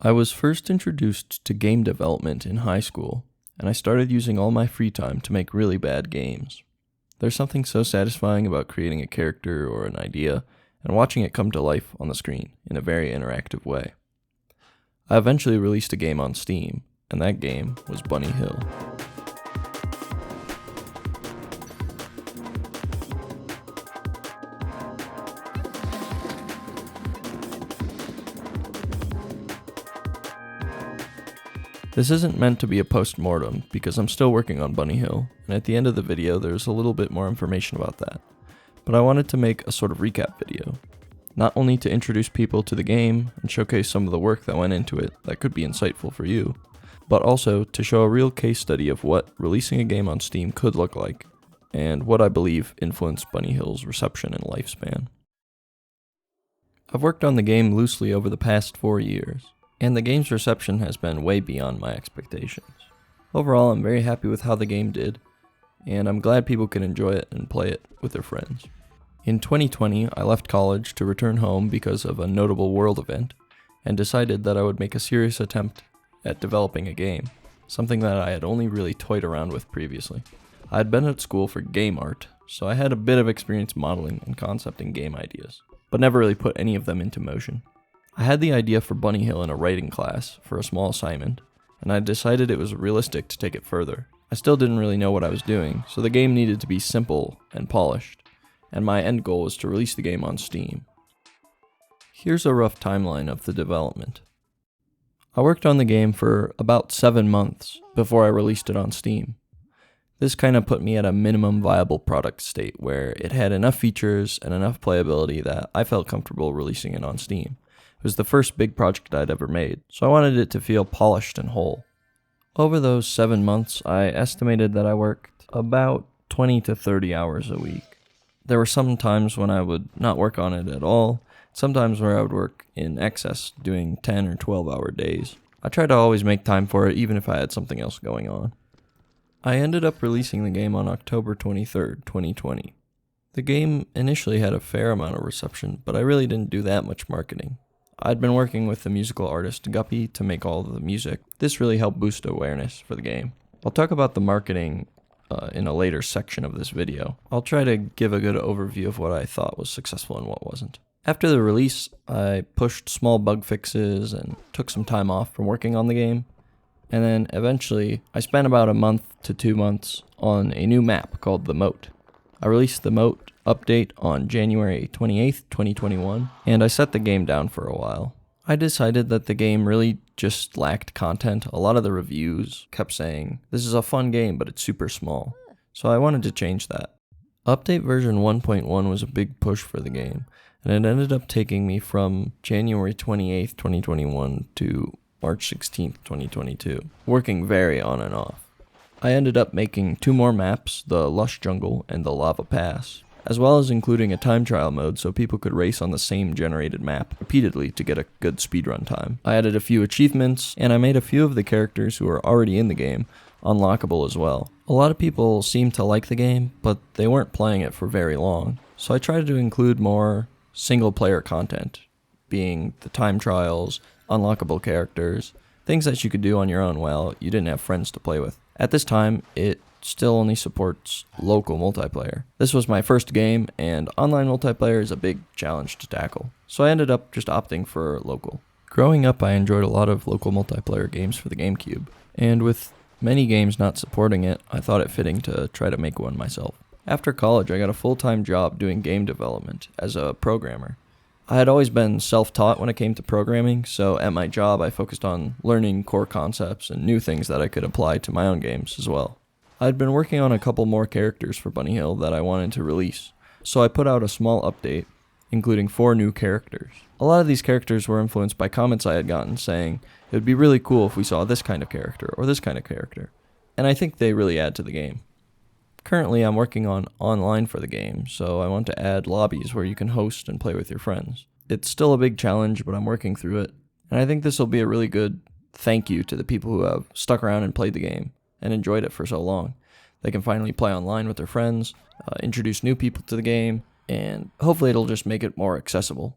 I was first introduced to game development in high school, and I started using all my free time to make really bad games. There's something so satisfying about creating a character or an idea and watching it come to life on the screen in a very interactive way. I eventually released a game on Steam, and that game was Bunny Hill. This isn't meant to be a post-mortem because I'm still working on Bunny Hill, and at the end of the video there's a little bit more information about that. But I wanted to make a sort of recap video, not only to introduce people to the game and showcase some of the work that went into it that could be insightful for you, but also to show a real case study of what releasing a game on Steam could look like, and what I believe influenced Bunny Hill's reception and lifespan. I've worked on the game loosely over the past 4 years, and the game's reception has been way beyond my expectations. Overall, I'm very happy with how the game did, and I'm glad people can enjoy it and play it with their friends. In 2020, I left college to return home because of a notable world event, and decided that I would make a serious attempt at developing a game, something that I had only really toyed around with previously. I had been at school for game art, so I had a bit of experience modeling and concepting game ideas, but never really put any of them into motion. I had the idea for Bunny Hill in a writing class for a small assignment, and I decided it was realistic to take it further. I still didn't really know what I was doing, so the game needed to be simple and polished, and my end goal was to release the game on Steam. Here's a rough timeline of the development. I worked on the game for about 7 months before I released it on Steam. This kind of put me at a minimum viable product state where it had enough features and enough playability that I felt comfortable releasing it on Steam. It was the first big project I'd ever made, so I wanted it to feel polished and whole. Over those 7 months, I estimated that I worked about 20 to 30 hours a week. There were some times when I would not work on it at all, sometimes where I would work in excess, doing 10 or 12-hour days. I tried to always make time for it, even if I had something else going on. I ended up releasing the game on October 23rd, 2020. The game initially had a fair amount of reception, but I really didn't do that much marketing. I'd been working with the musical artist Guppy to make all of the music. This really helped boost awareness for the game. I'll talk about the marketing in a later section of this video. I'll try to give a good overview of what I thought was successful and what wasn't. After the release, I pushed small bug fixes and took some time off from working on the game. And then eventually, I spent about a month to 2 months on a new map called The Moat. I released the Moat update on January 28th, 2021, and I set the game down for a while. I decided that the game really just lacked content. A lot of the reviews kept saying, "This is a fun game, but it's super small." So I wanted to change that. Update version 1.1 was a big push for the game, and it ended up taking me from January 28th, 2021 to March 16th, 2022, working very on and off. I ended up making 2 more maps, the Lush Jungle and the Lava Pass, as well as including a time trial mode so people could race on the same generated map repeatedly to get a good speedrun time. I added a few achievements, and I made a few of the characters who are already in the game unlockable as well. A lot of people seemed to like the game, but they weren't playing it for very long, so I tried to include more single-player content, being the time trials, unlockable characters, things that you could do on your own while you didn't have friends to play with. At this time, it still only supports local multiplayer. This was my first game, and online multiplayer is a big challenge to tackle, so I ended up just opting for local. Growing up, I enjoyed a lot of local multiplayer games for the GameCube, and with many games not supporting it, I thought it fitting to try to make one myself. After college, I got a full-time job doing game development as a programmer. I had always been self-taught when it came to programming, so at my job I focused on learning core concepts and new things that I could apply to my own games as well. I'd been working on a couple more characters for Bunny Hill that I wanted to release, so I put out a small update, including 4 new characters. A lot of these characters were influenced by comments I had gotten saying, it would be really cool if we saw this kind of character or this kind of character, and I think they really add to the game. Currently, I'm working on online for the game, so I want to add lobbies where you can host and play with your friends. It's still a big challenge, but I'm working through it, and I think this will be a really good thank you to the people who have stuck around and played the game and enjoyed it for so long. They can finally play online with their friends, introduce new people to the game, and hopefully it'll just make it more accessible.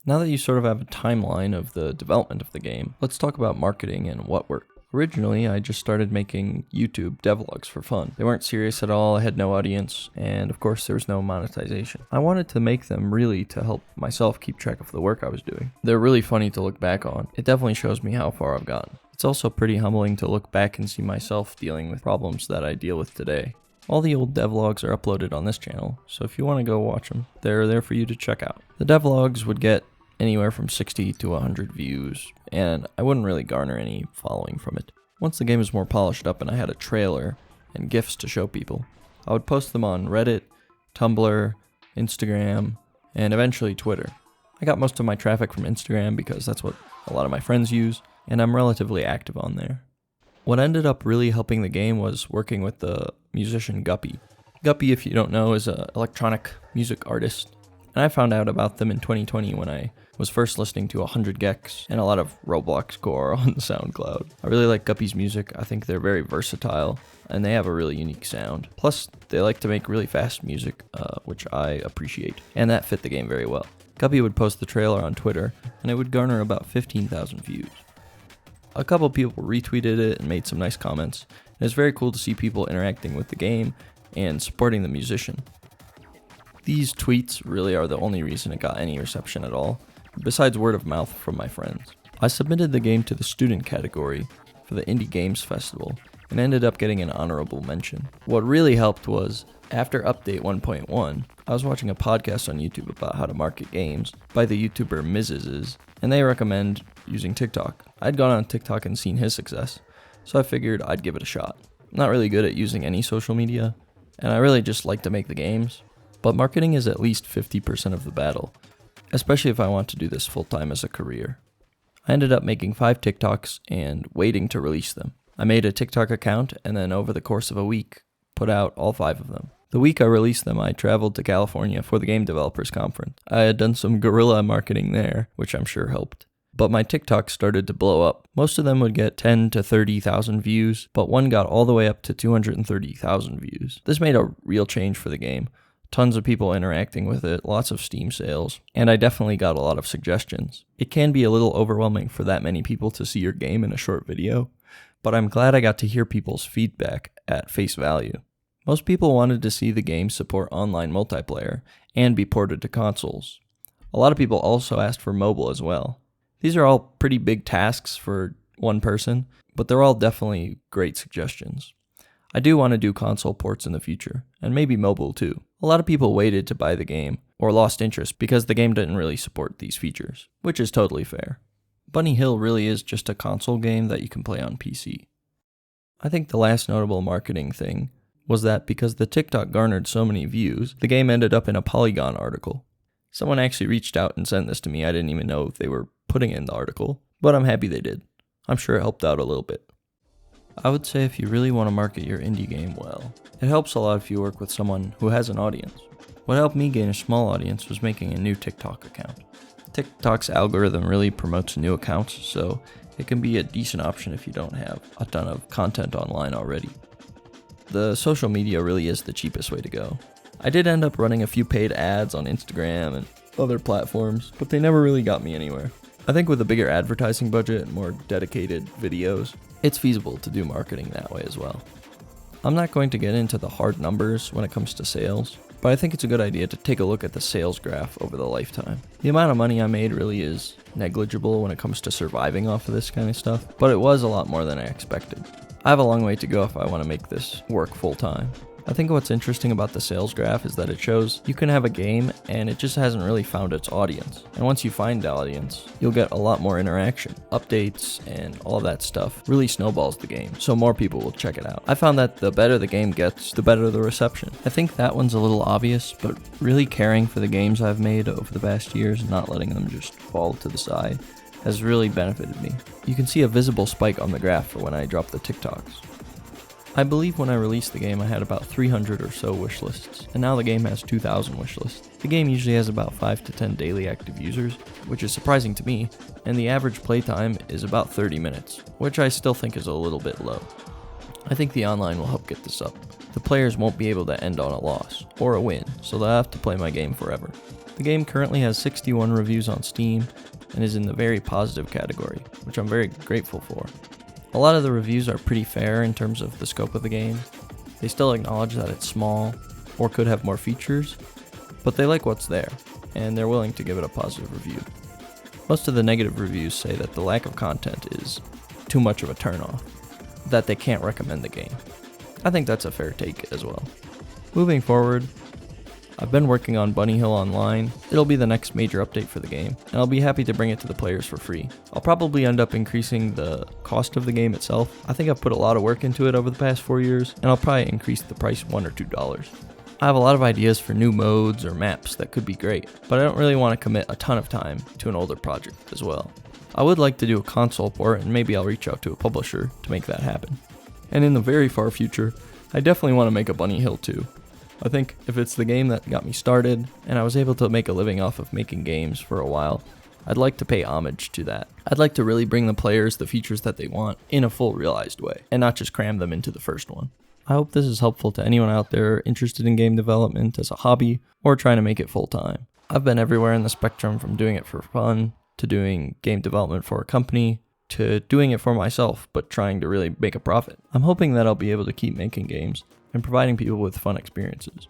Now that you sort of have a timeline of the development of the game, let's talk about marketing and what worked. Originally, I just started making YouTube devlogs for fun. They weren't serious at all, I had no audience, and of course there was no monetization. I wanted to make them really to help myself keep track of the work I was doing. They're really funny to look back on. It definitely shows me how far I've gotten. It's also pretty humbling to look back and see myself dealing with problems that I deal with today. All the old devlogs are uploaded on this channel, so if you want to go watch them, they're there for you to check out. The devlogs would get anywhere from 60 to 100 views, and I wouldn't really garner any following from it. Once the game was more polished up and I had a trailer and GIFs to show people, I would post them on Reddit, Tumblr, Instagram, and eventually Twitter. I got most of my traffic from Instagram because that's what a lot of my friends use, and I'm relatively active on there. What ended up really helping the game was working with the musician Guppy. Guppy, if you don't know, is an electronic music artist, and I found out about them in 2020 when I was first listening to 100 gecs and a lot of Roblox core on SoundCloud. I really like Guppy's music. I think they're very versatile and they have a really unique sound. Plus, they like to make really fast music, which I appreciate, and that fit the game very well. Guppy would post the trailer on Twitter and it would garner about 15,000 views. A couple people retweeted it and made some nice comments. And it's very cool to see people interacting with the game and supporting the musician. These tweets really are the only reason it got any reception at all, besides word of mouth from my friends. I submitted the game to the student category for the Indie Games Festival and ended up getting an honorable mention. What really helped was, after update 1.1, I was watching a podcast on YouTube about how to market games by the YouTuber Mrs., and they recommend using TikTok. I'd gone on TikTok and seen his success, so I figured I'd give it a shot. I'm not really good at using any social media, and I really just like to make the games, but marketing is at least 50% of the battle, especially if I want to do this full-time as a career. I ended up making 5 TikToks and waiting to release them. I made a TikTok account and then over the course of a week, put out all 5 of them. The week I released them, I traveled to California for the Game Developers Conference. I had done some guerrilla marketing there, which I'm sure helped. But my TikToks started to blow up. Most of them would get 10 to 30,000 views, but one got all the way up to 230,000 views. This made a real change for the game. Tons of people interacting with it, lots of Steam sales, and I definitely got a lot of suggestions. It can be a little overwhelming for that many people to see your game in a short video, but I'm glad I got to hear people's feedback at face value. Most people wanted to see the game support online multiplayer and be ported to consoles. A lot of people also asked for mobile as well. These are all pretty big tasks for one person, but they're all definitely great suggestions. I do want to do console ports in the future, and maybe mobile too. A lot of people waited to buy the game, or lost interest because the game didn't really support these features, which is totally fair. Bunny Hill really is just a console game that you can play on PC. I think the last notable marketing thing was that because the TikTok garnered so many views, the game ended up in a Polygon article. Someone actually reached out and sent this to me. I didn't even know if they were putting it in the article, but I'm happy they did. I'm sure it helped out a little bit. I would say if you really want to market your indie game well, it helps a lot if you work with someone who has an audience. What helped me gain a small audience was making a new TikTok account. TikTok's algorithm really promotes new accounts, so it can be a decent option if you don't have a ton of content online already. The social media really is the cheapest way to go. I did end up running a few paid ads on Instagram and other platforms, but they never really got me anywhere. I think with a bigger advertising budget and more dedicated videos, it's feasible to do marketing that way as well. I'm not going to get into the hard numbers when it comes to sales, but I think it's a good idea to take a look at the sales graph over the lifetime. The amount of money I made really is negligible when it comes to surviving off of this kind of stuff, but it was a lot more than I expected. I have a long way to go if I want to make this work full time. I think what's interesting about the sales graph is that it shows you can have a game and it just hasn't really found its audience. And once you find the audience, you'll get a lot more interaction. Updates and all of that stuff really snowballs the game, so more people will check it out. I found that the better the game gets, the better the reception. I think that one's a little obvious, but really caring for the games I've made over the past years and not letting them just fall to the side has really benefited me. You can see a visible spike on the graph for when I drop the TikToks. I believe when I released the game I had about 300 or so wishlists, and now the game has 2,000 wishlists. The game usually has about 5 to 10 daily active users, which is surprising to me, and the average playtime is about 30 minutes, which I still think is a little bit low. I think the online will help get this up. The players won't be able to end on a loss, or a win, so they'll have to play my game forever. The game currently has 61 reviews on Steam and is in the very positive category, which I'm very grateful for. A lot of the reviews are pretty fair in terms of the scope of the game. They still acknowledge that it's small or could have more features, but they like what's there, and they're willing to give it a positive review. Most of the negative reviews say that the lack of content is too much of a turnoff, that they can't recommend the game. I think that's a fair take as well. Moving forward, I've been working on Bunny Hill Online. It'll be the next major update for the game, and I'll be happy to bring it to the players for free. I'll probably end up increasing the cost of the game itself. I think I've put a lot of work into it over the past 4 years, and I'll probably increase the price $1 or $2. I have a lot of ideas for new modes or maps that could be great, but I don't really want to commit a ton of time to an older project as well. I would like to do a console port, and maybe I'll reach out to a publisher to make that happen. And in the very far future, I definitely want to make a Bunny Hill 2. I think if it's the game that got me started, and I was able to make a living off of making games for a while, I'd like to pay homage to that. I'd like to really bring the players the features that they want in a full realized way, and not just cram them into the first one. I hope this is helpful to anyone out there interested in game development as a hobby, or trying to make it full time. I've been everywhere in the spectrum, from doing it for fun, to doing game development for a company, to doing it for myself, but trying to really make a profit. I'm hoping that I'll be able to keep making games and providing people with fun experiences.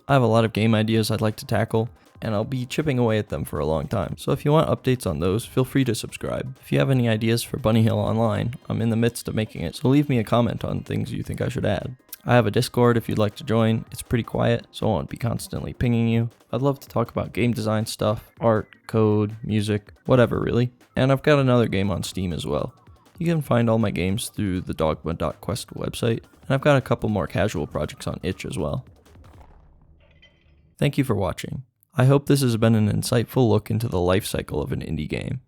I have a lot of game ideas I'd like to tackle, and I'll be chipping away at them for a long time, so if you want updates on those, feel free to subscribe. If you have any ideas for Bunny Hill Online, I'm in the midst of making it, so leave me a comment on things you think I should add. I have a Discord if you'd like to join. It's pretty quiet, so I won't be constantly pinging you. I'd love to talk about game design stuff, art, code, music, whatever really. And I've got another game on Steam as well. You can find all my games through the dogma.quest website, and I've got a couple more casual projects on itch as well. Thank you for watching. I hope this has been an insightful look into the life cycle of an indie game.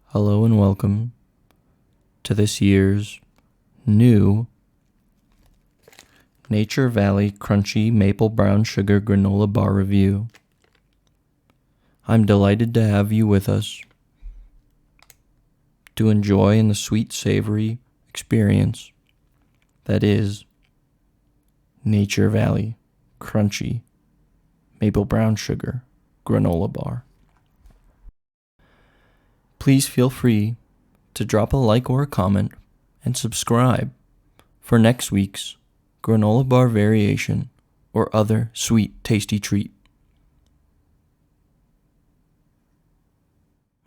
Hello and welcome to this year's new Nature Valley Crunchy Maple Brown Sugar Granola Bar review. I'm delighted to have you with us to enjoy in the sweet savory experience that is Nature Valley Crunchy Maple Brown Sugar Granola Bar. Please feel free to drop a like or a comment and subscribe for next week's granola bar variation or other sweet tasty treat.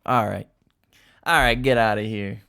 Alright, get out of here.